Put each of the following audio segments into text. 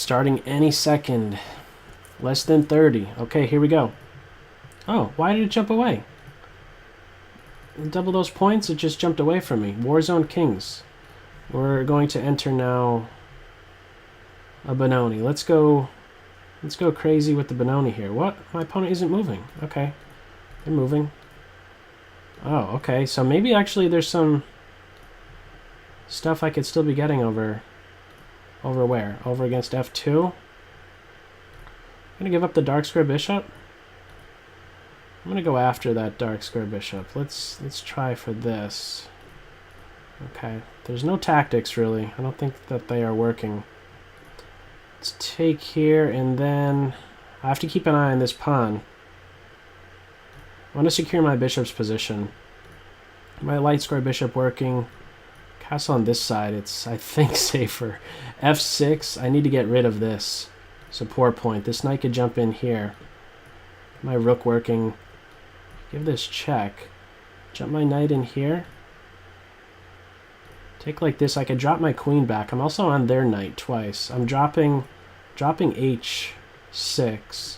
Starting any second. Less than 30. Okay, here we go. Oh, why did it jump away? Double those points, it just jumped away from me. Warzone Kings. We're going to enter now a Benoni. Let's go crazy with the Benoni here. What? My opponent isn't moving. Okay. They're moving. Oh, okay. So maybe actually there's some stuff I could still be getting over where? Over against F2? I'm gonna give up the dark square bishop. I'm gonna go after that dark square bishop. Let's try for this. Okay. There's no tactics really. I don't think that they are working. Let's take here and then I have to keep an eye on this pawn. I want to secure my bishop's position. My light square bishop working. Castle on this side, it's, I think, safer. F6, I need to get rid of this support point. This knight could jump in here. My rook working. Give this check. Jump my knight in here. Take like this. I could drop my queen back. I'm also on their knight twice. I'm dropping h6.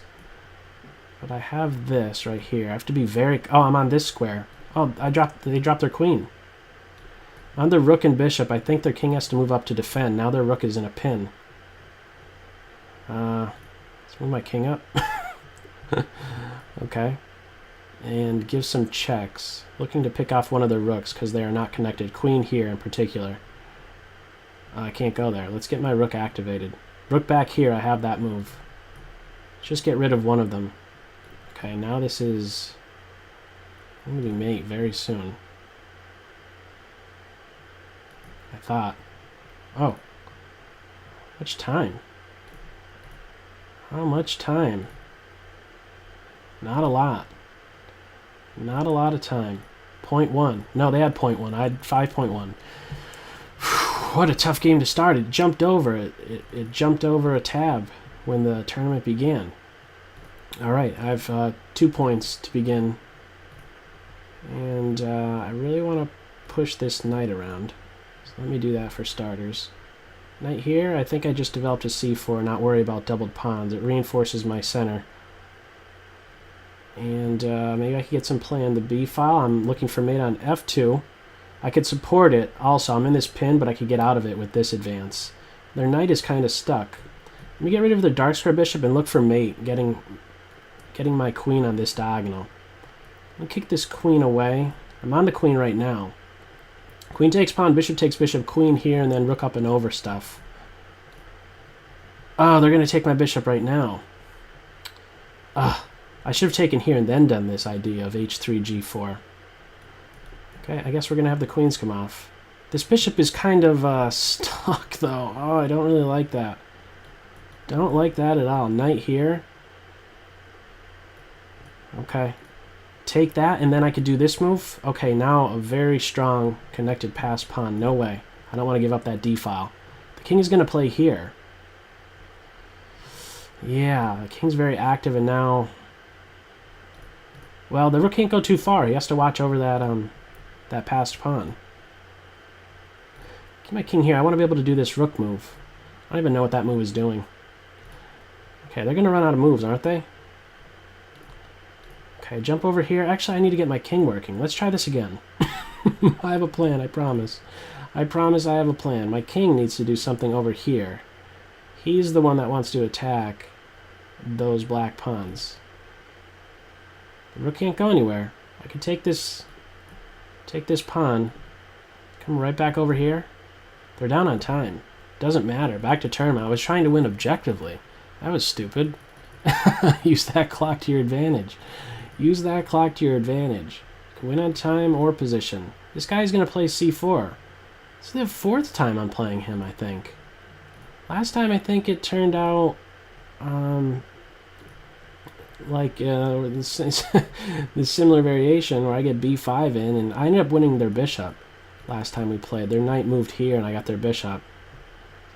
But I have this right here. I have to be very... Oh, I'm on this square. Oh, they dropped their queen. On the rook and bishop, I think their king has to move up to defend. Now their rook is in a pin. Let's move my king up. Okay. And give some checks. Looking to pick off one of the rooks because they are not connected. Queen here in particular. I can't go there. Let's get my rook activated. Rook back here, I have that move. Just get rid of one of them. Okay, now this is... I'm going to be mate very soon. I thought. Oh. Much time? How much time? Not a lot. Not a lot of time. 0.1. No, they had 0.1. I had 5.1. What a tough game to start. It jumped over. It jumped over a tab when the tournament began. Alright, I have 2 points to begin. And I really want to push this knight around. So let me do that for starters. Knight here, I think I just developed a c4, not worry about doubled pawns. It reinforces my center. And maybe I could get some play on the b file. I'm looking for mate on f2. I could support it also. I'm in this pin, but I could get out of it with this advance. Their knight is kind of stuck. Let me get rid of the dark square bishop and look for mate, getting my queen on this diagonal. I'll kick this queen away. I'm on the queen right now. Queen takes pawn, bishop takes bishop, queen here, and then rook up and over stuff. Oh, they're going to take my bishop right now. I should have taken here and then done this idea of h3, g4. Okay, I guess we're going to have the queens come off. This bishop is kind of stuck, though. Oh, I don't really like that. Don't like that at all. Knight here. Okay. Take that, and then I could do this move. Okay, now a very strong connected pass pawn. No way. I don't want to give up that d-file. The king is going to play here. Yeah, the king's very active, and now... Well, the rook can't go too far. He has to watch over that passed pawn. Get my king here. I want to be able to do this rook move. I don't even know what that move is doing. Okay, they're going to run out of moves, aren't they? Okay, jump over here. Actually, I need to get my king working. Let's try this again. I have a plan, I promise. I promise I have a plan. My king needs to do something over here. He's the one that wants to attack those black pawns. The rook can't go anywhere. I can take this pawn, come right back over here. They're down on time. Doesn't matter. Back to tournament. I was trying to win objectively. That was stupid. Use that clock to your advantage. Use that clock to your advantage. You can win on time or position. This guy's going to play c4. This is the 4th time I'm playing him, I think. Last time I think it turned out like this similar variation where I get b5 in, and I ended up winning their bishop last time we played. Their knight moved here and I got their bishop.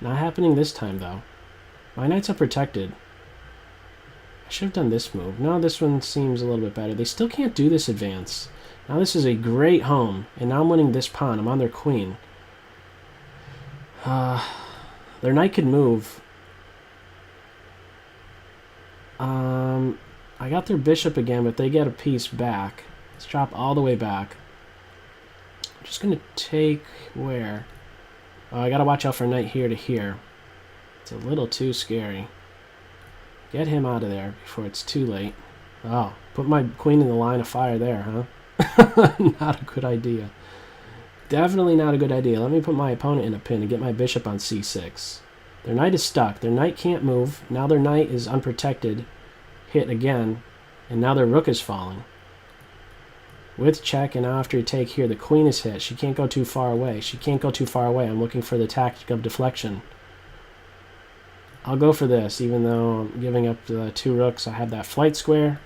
Not happening this time though. My knights are protected. I should have done this move. No, this one seems a little bit better. They still can't do this advance. Now this is a great home, and now I'm winning this pawn. I'm on their queen. Their knight could move. I got their bishop again, but they get a piece back. Let's drop all the way back. I'm just going to take where? Oh, I got to watch out for knight here to here. It's a little too scary. Get him out of there before it's too late. Oh, put my queen in the line of fire there, huh? Not a good idea. Definitely not a good idea. Let me put my opponent in a pin and get my bishop on c6. Their knight is stuck. Their knight can't move. Now their knight is unprotected. Hit again. And now their rook is falling. With check, and now after you take here, the queen is hit. She can't go too far away. She can't go too far away. I'm looking for the tactic of deflection. I'll go for this, even though I'm giving up the 2 rooks. I have that flight square.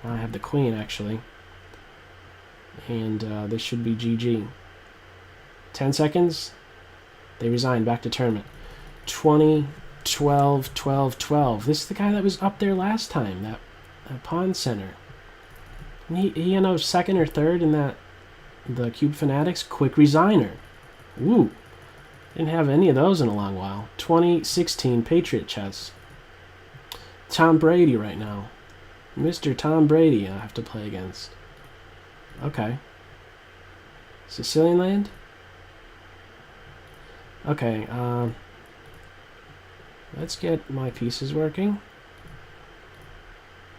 I have the queen, actually. And this should be GG. 10 seconds. They resign. Back to tournament. 20, 12, 12, 12. This is the guy that was up there last time. That pawn center. And he ended up second or third in the Cube Fanatics quick resigner. Ooh. Didn't have any of those in a long while. 2016 Patriot Chess. Tom Brady right now. Mr. Tom Brady I have to play against. Okay. Sicilian land? Okay, let's get my pieces working.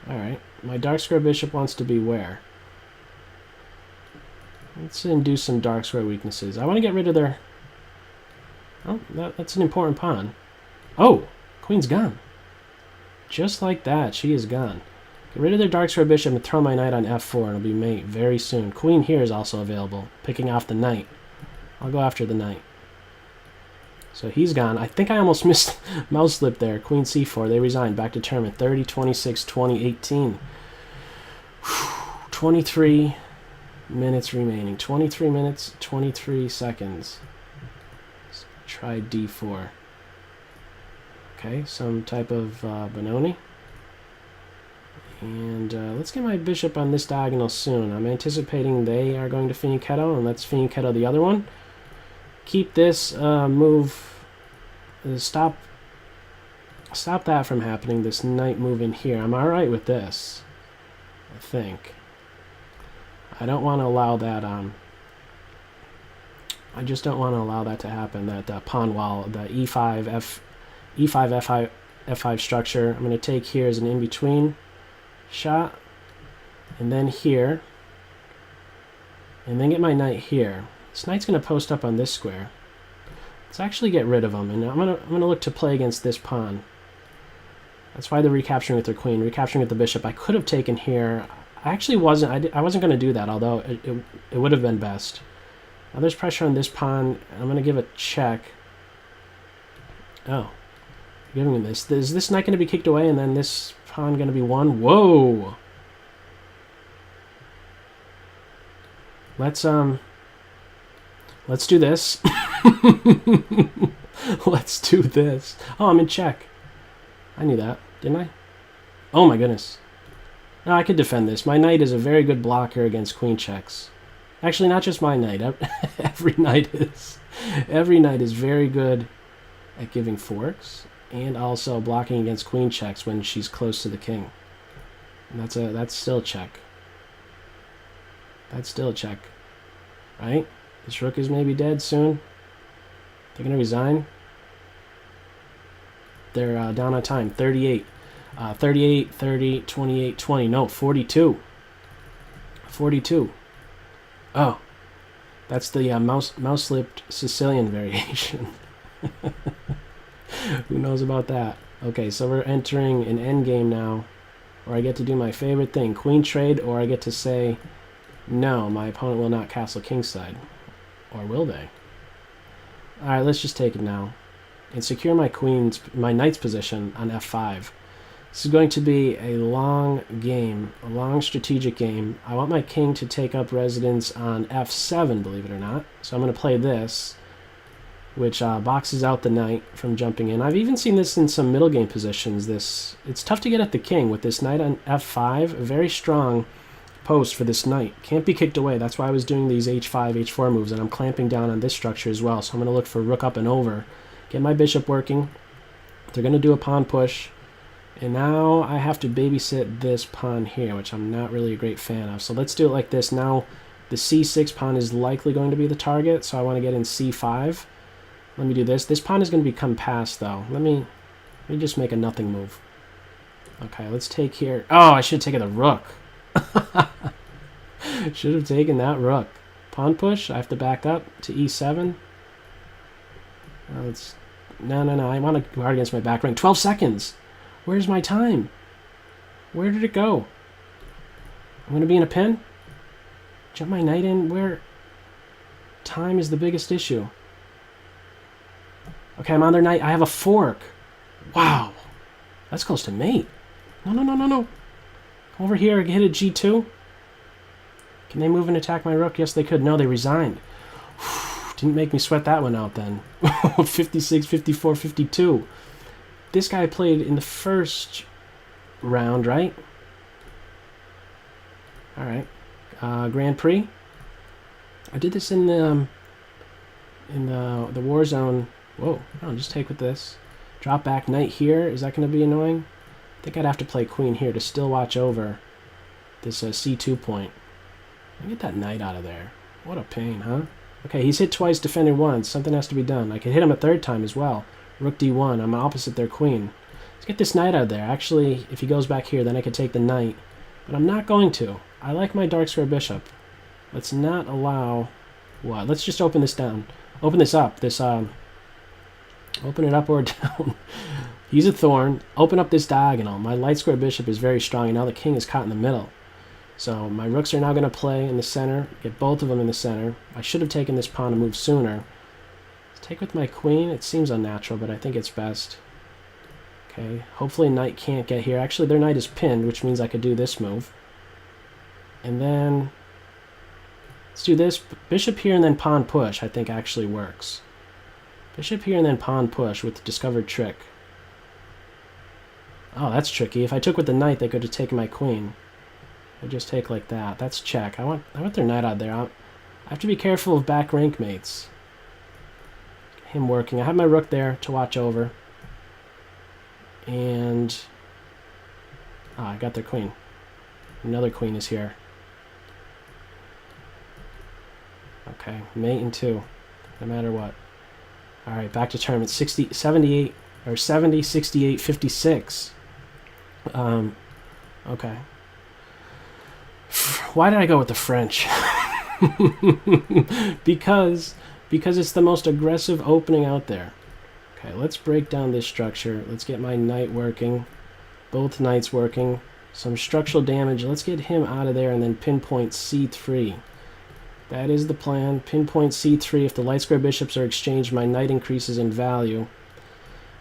Alright, my dark square bishop wants to be where? Let's induce some dark square weaknesses. I want to get rid of their... Oh, that's an important pawn. Oh, queen's gone. Just like that, she is gone. Get rid of their dark square bishop and throw my knight on f4, and it'll be mate very soon. Queen here is also available, picking off the knight. I'll go after the knight. So he's gone. I think I almost missed mouse slip there. Queen c4. They resigned. Back to tournament. 30, 26, 20, 18. 23 minutes remaining. 23 minutes, 23 seconds. Let's try d4. Okay, some type of Benoni. And let's get my bishop on this diagonal soon. I'm anticipating they are going to fianchetto, and let's fianchetto the other one. Keep this move, stop that from happening, this knight move in here. I'm alright with this, I think. I don't want to allow that, I just don't want to allow that to happen, that pawn wall, the e5, f5 structure. I'm going to take here as an in-between shot, and then here, and then get my knight here. This knight's going to post up on this square. Let's actually get rid of him, and I'm gonna look to play against this pawn. That's why they're recapturing with their queen, recapturing with the bishop. I could have taken here. I actually wasn't. I wasn't going to do that, although it would have been best. Now there's pressure on this pawn. I'm going to give a check. Oh, giving him this. Is this knight going to be kicked away, and then this pawn going to be won? Whoa! Let's do this. Let's do this. Oh, I'm in check. I knew that, didn't I? Oh my goodness. No, I could defend this. My knight is a very good blocker against queen checks. Actually, not just my knight. Every knight is. Every knight is very good at giving forks and also blocking against queen checks when she's close to the king. And that's still a check. That's still a check, right? This rook is maybe dead soon. They're going to resign. They're down on time. 38. 38, 30, 28, 20. No, 42. 42. Oh. That's the mouse-slipped Sicilian variation. Who knows about that? Okay, so we're entering an endgame now, where I get to do my favorite thing. Queen trade, or I get to say, no, my opponent will not castle kingside. Or will they? Alright, let's just take it now. And secure my knight's position on f5. This is going to be a long game, a long strategic game. I want my king to take up residence on f7, believe it or not. So I'm going to play this, which boxes out the knight from jumping in. I've even seen this in some middle game positions. It's tough to get at the king with this knight on f5. A very strong post for this knight. Can't be kicked away. That's why I was doing these h5, h4 moves, and I'm clamping down on this structure as well. So I'm going to look for rook up and over. Get my bishop working. They're going to do a pawn push. And now I have to babysit this pawn here, which I'm not really a great fan of. So let's do it like this. Now the c6 pawn is likely going to be the target, so I want to get in c5. Let me do this. This pawn is going to become passed, though. Let me just make a nothing move. Okay, let's take here. Oh, I should have taken the rook. Should have taken that rook. Pawn push. I have to back up to e7. No. I want to guard against my back rank. 12 seconds. Where's my time? Where did it go? I'm going to be in a pin? Jump my knight in? Where? Time is the biggest issue. Okay, I'm on their knight. I have a fork. Wow. That's close to mate. No. Come over here. Hit a g2. Can they move and attack my rook? Yes, they could. No, they resigned. Didn't make me sweat that one out then. 56, 54, 52. This guy played in the first round, right? All right. Grand Prix. I did this in the Warzone. Whoa! I'll just take with this. Drop back knight here. Is that going to be annoying? I think I'd have to play queen here to still watch over this c2 point. Get that knight out of there. What a pain, huh? Okay, he's hit twice, defended once. Something has to be done. I can hit him a third time as well. Rook d1. I'm opposite their queen. Let's get this knight out of there. Actually, if he goes back here, then I could take the knight. But I'm not going to. I like my dark square bishop. Let's not allow... What? Let's just open this down. Open this up. Open it up or down. Use a thorn. Open up this diagonal. My light square bishop is very strong, and now the king is caught in the middle. So my rooks are now going to play in the center. Get both of them in the center. I should have taken this pawn to move sooner. Take with my queen. It seems unnatural, but I think it's best. Okay, hopefully knight can't get here. Actually, their knight is pinned, which means I could do this move. And then let's do this. Bishop here and then pawn push, I think actually works. Bishop here and then pawn push with the discovered trick. Oh, that's tricky. If I took with the knight, they could have taken my queen. I just take like that. That's check. I want their knight out there. I have to be careful of back rank mates. Him working. I have my rook there to watch over. And I got their queen. Another queen is here. Okay, mate in two, no matter what. All right, back to tournament. 68, 68, 56. Okay. Why did I go with the French? because it's the most aggressive opening out there. Okay, let's break down this structure. Let's get my knight working. Both knights working. Some structural damage. Let's get him out of there and then pinpoint c3. That is the plan. Pinpoint c3. If the light square bishops are exchanged, my knight increases in value.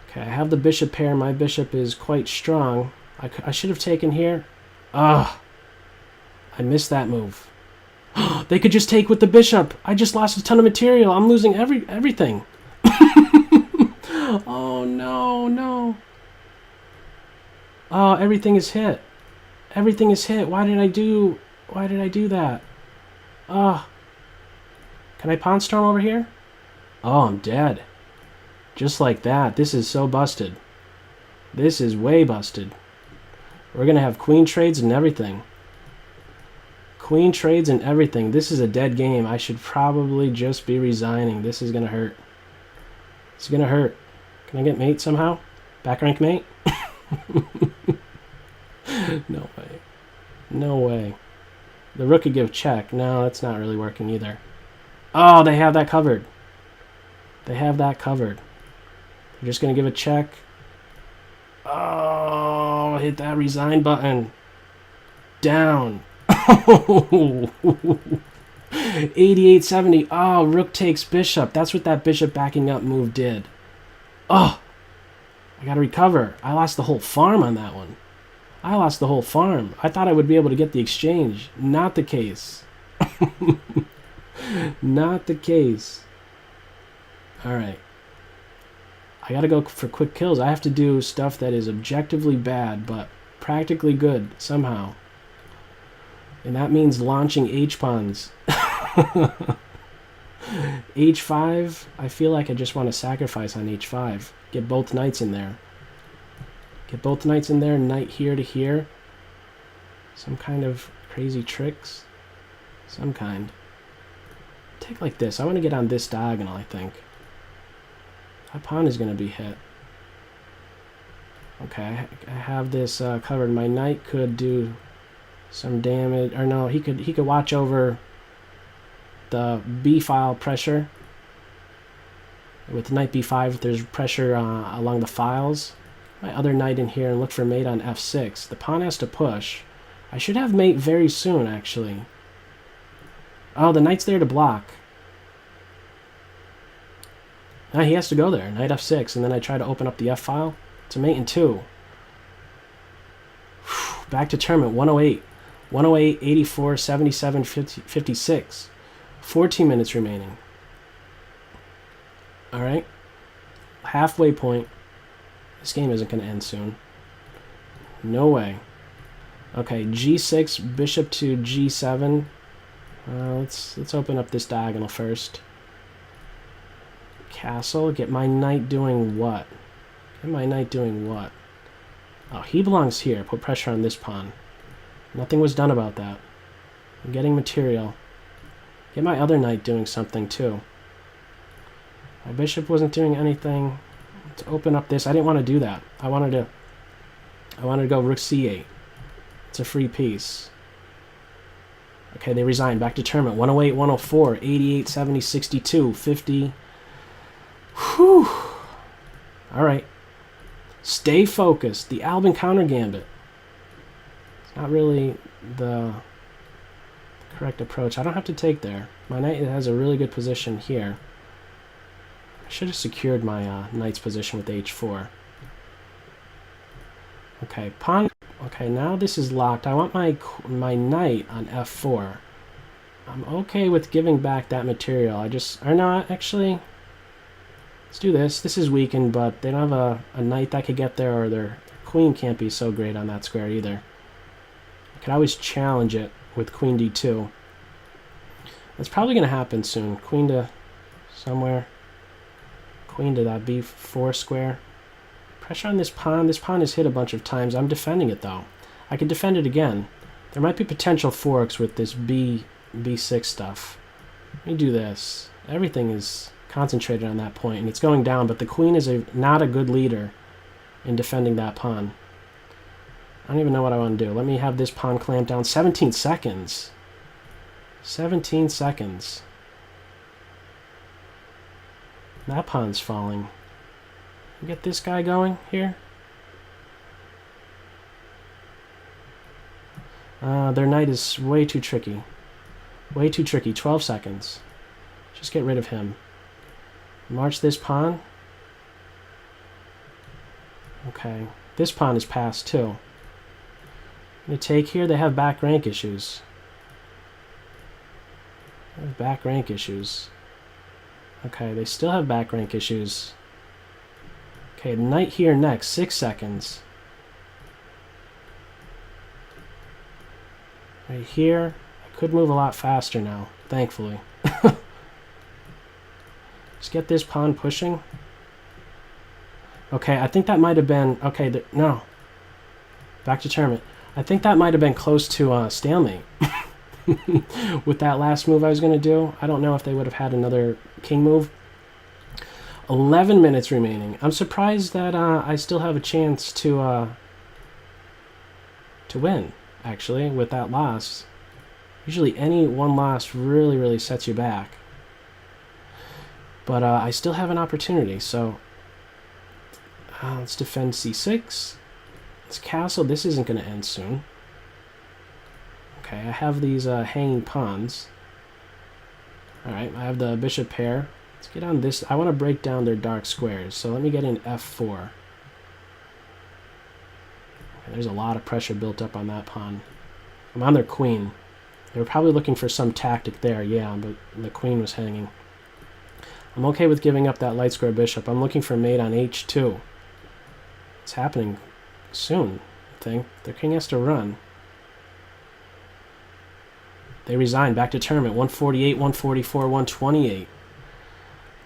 Okay, I have the bishop pair. My bishop is quite strong. I should have taken here. I missed that move. They could just take with the bishop. I just lost a ton of material. I'm losing everything. Oh, no. Oh, everything is hit. Everything is hit. Why did I do that? Can I pawn storm over here? Oh, I'm dead. Just like that. This is so busted. This is way busted. We're going to have queen trades and everything. Queen trades and everything. This is a dead game. I should probably just be resigning. This is going to hurt. It's going to hurt. Can I get mate somehow? Back rank mate? No way. No way. The rook could give check. No, that's not really working either. Oh, they have that covered. They have that covered. They're just going to give a check. Oh, hit that resign button. Down. 88-70. Oh, rook takes bishop. That's what that bishop backing up move did. Oh, I got to recover. I lost the whole farm on that one. I lost the whole farm. I thought I would be able to get the exchange. Not the case. Not the case. All right. I got to go for quick kills. I have to do stuff that is objectively bad, but practically good somehow. And that means launching H-pawns. H5, I feel like I just want to sacrifice on H5. Get both knights in there. Get both knights in there, knight here to here. Some kind of crazy tricks. Some kind. Take like this. I want to get on this diagonal, I think. That pawn is going to be hit. Okay, I have this covered. My knight could do some damage. Or no, he could watch over the B file pressure. With knight b5, there's pressure along the files. My other knight in here and look for mate on f6. The pawn has to push. I should have mate very soon, actually. Oh, the knight's there to block. Ah, he has to go there. Knight f6, and then I try to open up the f file. It's a mate in 2. Back to tournament, 108. 108, 84, 77, 50, 56. 14 minutes remaining. Alright. Halfway point. This game isn't going to end soon. No way. Okay, g6, bishop to g7. Let's open up this diagonal first. Castle. Get my knight doing what? Get my knight doing what? Oh, he belongs here. Put pressure on this pawn. Nothing was done about that. I'm getting material. Get my other knight doing something too. My bishop wasn't doing anything. Let's open up this. I didn't want to do that. I wanted to go rook c8. It's a free piece. Okay, they resigned. Back to tournament. 108, 104, 88, 70, 62, 50. Whew. All right. Stay focused. The Albin counter gambit. It's not really the correct approach. I don't have to take there. My knight has a really good position here. I should have secured my knight's position with h4. Okay, pawn. Okay, now this is locked. I want my knight on f4. I'm okay with giving back that material. Or not, actually. Let's do this. This is weakened, but they don't have a knight that could get there, or their queen can't be so great on that square either. I could always challenge it with queen d2. That's probably going to happen soon. Queen to somewhere. Queen to that b4 square. Pressure on this pawn. This pawn is hit a bunch of times. I'm defending it, though. I could defend it again. There might be potential forks with this b6 stuff. Let me do this. Everything is concentrated on that point, and it's going down, but the queen is not a good leader in defending that pawn. I don't even know what I want to do. Let me have this pawn clamped down. 17 seconds. 17 seconds. That pawn's falling. Get this guy going here. Their knight is way too tricky. Way too tricky. 12 seconds. Just get rid of him. March this pawn. Okay. This pawn is passed too. They take here. They have back rank issues. They have back rank issues. Okay, they still have back rank issues. Okay, knight here next. 6 seconds. Right here. I could move a lot faster now, thankfully. Just get this pawn pushing. Okay, I think that might have been... Okay, no. Back to tournament. I think that might have been close to stalemate. With that last move I was going to do. I don't know if they would have had another king move. 11 minutes remaining. I'm surprised that I still have a chance to win, actually, with that loss. Usually any one loss really, really sets you back. But I still have an opportunity, so let's defend c6. Let's castle. This isn't going to end soon. Okay, I have these hanging pawns. Alright, I have the bishop pair. Let's get on this. I want to break down their dark squares, so let me get in f4. Okay, there's a lot of pressure built up on that pawn. I'm on their queen. They were probably looking for some tactic there, yeah, but the queen was hanging. I'm okay with giving up that light square bishop. I'm looking for mate on h2. It's happening soon, I think. Their king has to run. They resign. Back to tournament. 148, 144, 128.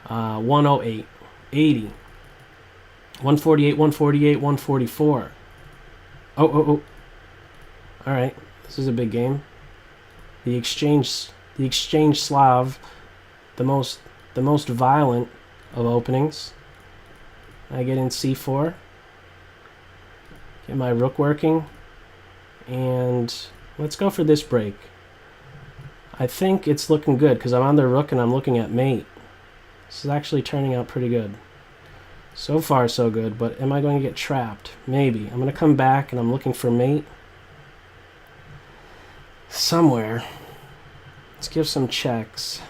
108, 80. 148, 148, 144. Oh. All right, this is a big game. The exchange Slav, the most violent of openings. I get in c4, get my rook working, and let's go for this break. I think it's looking good because I'm on the rook and I'm looking at mate. This is actually turning out pretty good. So far, so good, but am I going to get trapped? Maybe. I'm going to come back and I'm looking for mate somewhere. Let's give some checks.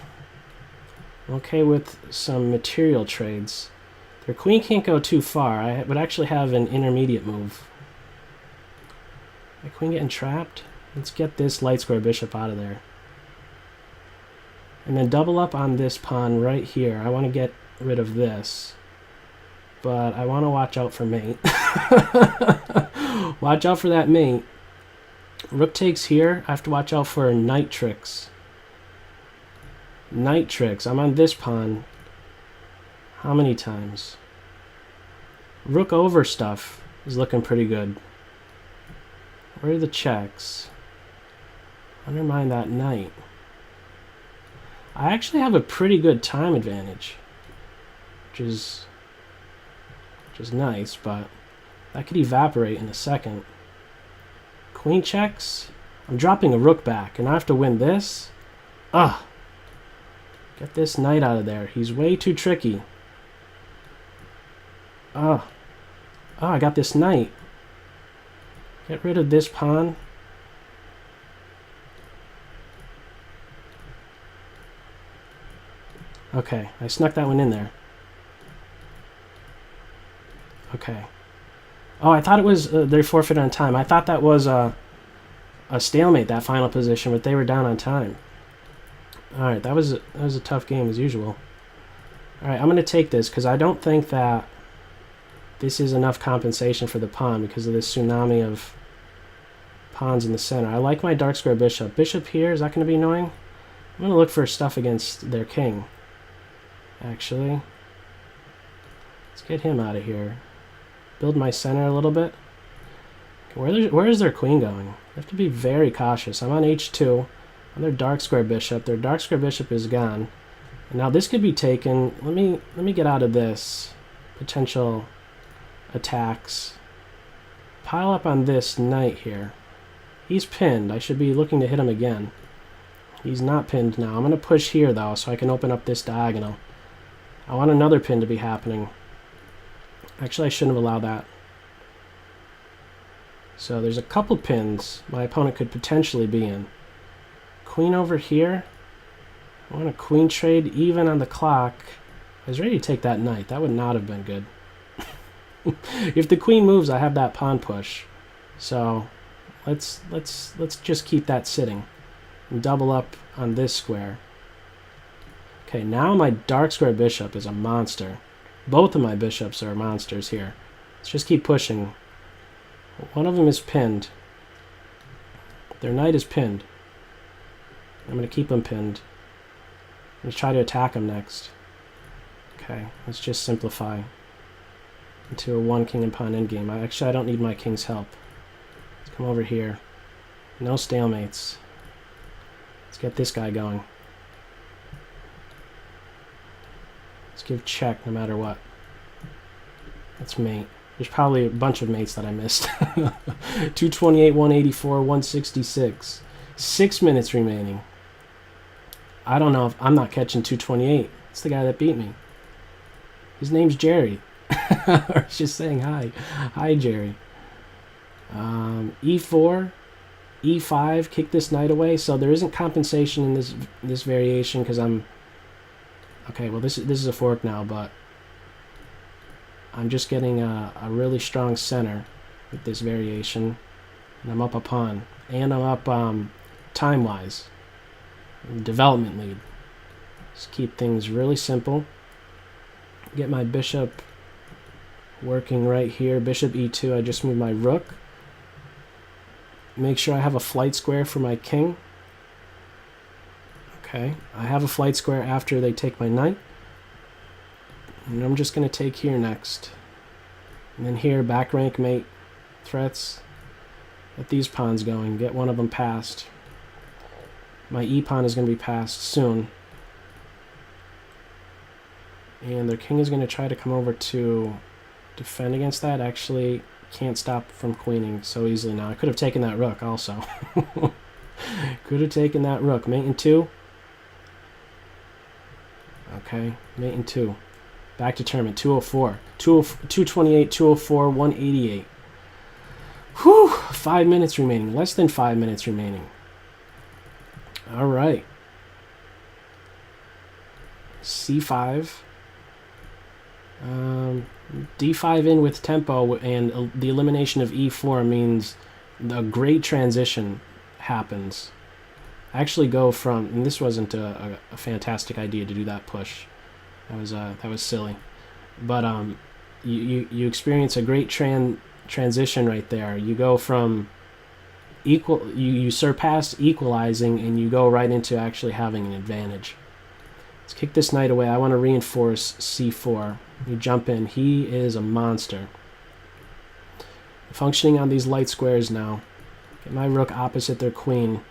I'm okay with some material trades. Their queen can't go too far. I would actually have an intermediate move. My queen getting trapped? Let's get this light square bishop out of there. And then double up on this pawn right here. I want to get rid of this. But I want to watch out for mate. Watch out for that mate. Rook takes here. I have to watch out for knight tricks. Knight tricks. I'm on this pawn. How many times? Rook over stuff is looking pretty good. Where are the checks? Undermine that knight. I actually have a pretty good time advantage, which is nice, but that could evaporate in a second. Queen checks. I'm dropping a rook back, and I have to win this. Ah, get this knight out of there. He's way too tricky. Oh, I got this knight. Get rid of this pawn. Okay, I snuck that one in there. Okay. Oh, I thought it was they forfeited on time. I thought that was a stalemate, that final position, but they were down on time. All right, that was a tough game as usual. All right, I'm going to take this because I don't think that this is enough compensation for the pawn because of this tsunami of pawns in the center. I like my dark square bishop. Bishop here, is that going to be annoying? I'm going to look for stuff against their king, actually. Let's get him out of here. Build my center a little bit. Where is their queen going? They have to be very cautious. I'm on h2 on their dark square bishop. Their dark square bishop is gone. And now this could be taken. Let me get out of this. Potential attacks. Pile up on this knight here. He's pinned. I should be looking to hit him again. He's not pinned now. I'm going to push here, though, so I can open up this diagonal. I want another pin to be happening. Actually, I shouldn't have allowed that. So there's a couple pins my opponent could potentially be in. Queen over here. I want a queen trade even on the clock. I was ready to take that knight. That would not have been good. If the queen moves, I have that pawn push. So let's just keep that sitting and double up on this square. Okay, now my dark square bishop is a monster. Both of my bishops are monsters here. Let's just keep pushing. One of them is pinned. Their knight is pinned. I'm going to keep him pinned. I'm going to try to attack him next. Okay, let's just simplify into a one king and pawn endgame. I don't need my king's help. Let's come over here. No stalemates. Let's get this guy going. Let's give check no matter what. That's mate. There's probably a bunch of mates that I missed. 228, 184, 166. 6 minutes remaining. I don't know if I'm not catching 228. It's the guy that beat me. His name's Jerry. Or just saying hi. Hi, Jerry. E4, E5, kick this knight away. So there isn't compensation in this variation because I'm... Okay, well this is a fork now, but I'm just getting a really strong center with this variation. And I'm up a pawn. And I'm up time-wise. Development lead. Just keep things really simple. Get my bishop working right here. Bishop e2. I just moved my rook. Make sure I have a flight square for my king. Okay, I have a flight square after they take my knight. And I'm just going to take here next. And then here, back rank mate threats. Get these pawns going. Get one of them passed. My e-pawn is going to be passed soon. And their king is going to try to come over to defend against that. Actually, can't stop from queening so easily now. I could have taken that rook also. Could have taken that rook. Mate in 2. Okay, mate in 2. Back to tournament. 204. 228, 204, 188. Whew! 5 minutes remaining. Less than 5 minutes remaining. All right. C5. D5 in with tempo, and the elimination of E4 means a great transition happens. I actually go from, and this wasn't a fantastic idea to do that push. That was silly, but you experience a great transition right there. You go from you surpass equalizing, and you go right into actually having an advantage. Let's kick this knight away. I want to reinforce C4. You jump in. He is a monster. Functioning on these light squares now. Get my rook opposite their queen.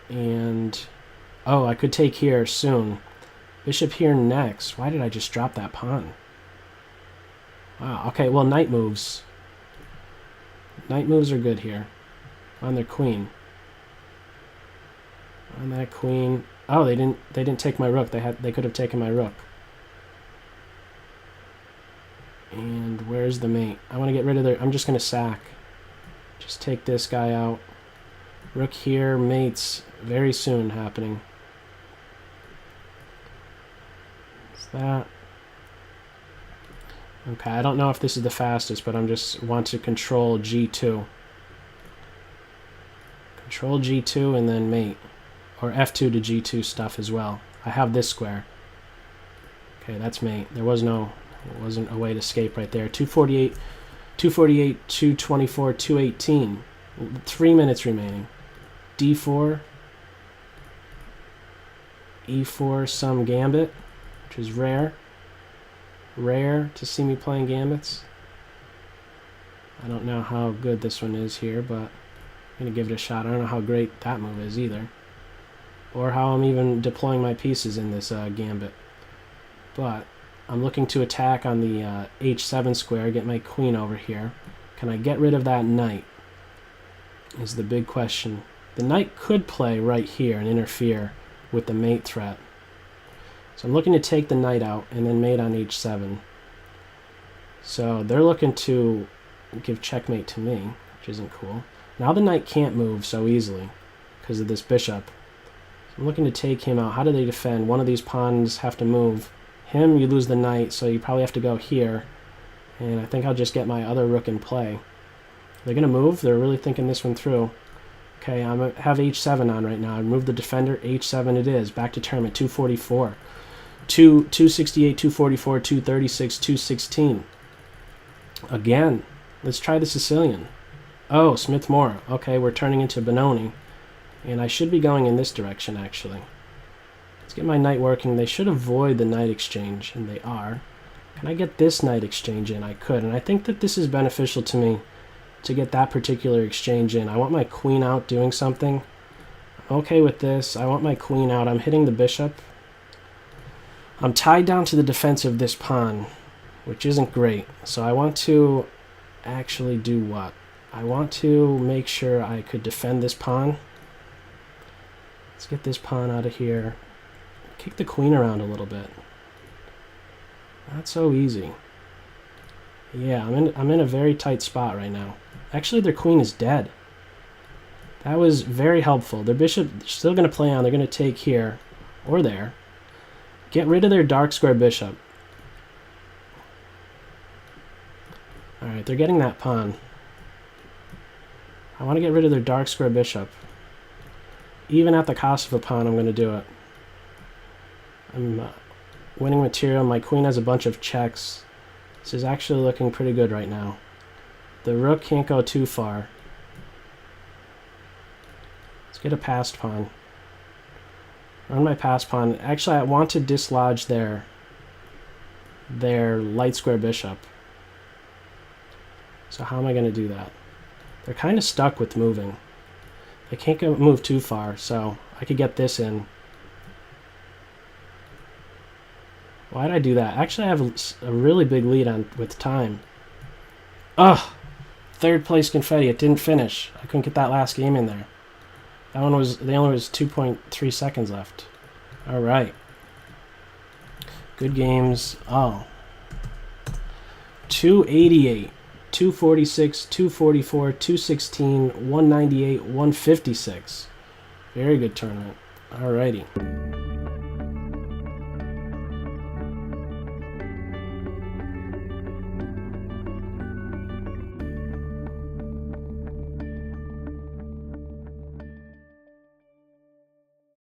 And, oh, I could take here soon. Bishop here next. Why did I just drop that pawn? Wow, okay, well, knight moves. Knight moves are good here. On their queen. On that queen. Oh, they didn't take my rook. They could have taken my rook. And where's the mate? I want to get rid of their... I'm just going to sack. Just take this guy out. Rook here, mates very soon happening. What's that? Okay, I don't know if this is the fastest, but I'm just want to control G2. Control G2 and then mate. Or F2 to G2 stuff as well. I have this square. Okay, that's mate. There wasn't a way to escape right there. 248, 224, 218. 3 minutes remaining. D4. E4, some gambit, which is rare. Rare to see me playing gambits. I don't know how good this one is here, but I'm going to give it a shot. I don't know how great that move is either. Or how I'm even deploying my pieces in this gambit. But I'm looking to attack on the H7 square, get my queen over here. Can I get rid of that knight? Is the big question. The knight could play right here and interfere with the mate threat. So I'm looking to take the knight out and then mate on H7. So they're looking to give checkmate to me, which isn't cool. Now the knight can't move so easily because of this bishop. I'm looking to take him out. How do they defend? One of these pawns have to move. Him, you lose the knight, so you probably have to go here. And I think I'll just get my other rook in play. They're going to move. They're really thinking this one through. Okay, I have H7 on right now. I moved the defender. H7 it is. Back to tournament. 244. 268, 244, 236, 216. Again. Let's try the Sicilian. Oh, Smith-Morra. Okay, we're turning into Benoni. And I should be going in this direction, actually. Let's get my knight working. They should avoid the knight exchange, and they are. Can I get this knight exchange in? I could, and I think that this is beneficial to me to get that particular exchange in. I want my queen out doing something. I'm okay with this. I want my queen out. I'm hitting the bishop. I'm tied down to the defense of this pawn, which isn't great. So I want to actually do what? I want to make sure I could defend this pawn. Let's get this pawn out of here. Kick the queen around a little bit. Not so easy. Yeah, I'm in a very tight spot right now. Actually, their queen is dead. That was very helpful. Their bishop still going to play on. They're going to take here or there. Get rid of their dark square bishop. Alright, they're getting that pawn. I want to get rid of their dark square bishop. Even at the cost of a pawn, I'm going to do it. I'm winning material. My queen has a bunch of checks. This is actually looking pretty good right now. The rook can't go too far. Let's get a passed pawn. Run my passed pawn. Actually, I want to dislodge their light square bishop. So how am I going to do that? They're kind of stuck with moving. They can't move too far, so I could get this in. Why did I do that? Actually, I have a really big lead on with time. Ugh! Third place confetti. It didn't finish. I couldn't get that last game in there. That one was, there only was 2.3 seconds left. Alright. Good games. Oh. 288. 246, 244, 216, 198, 156. Very good tournament. Alrighty.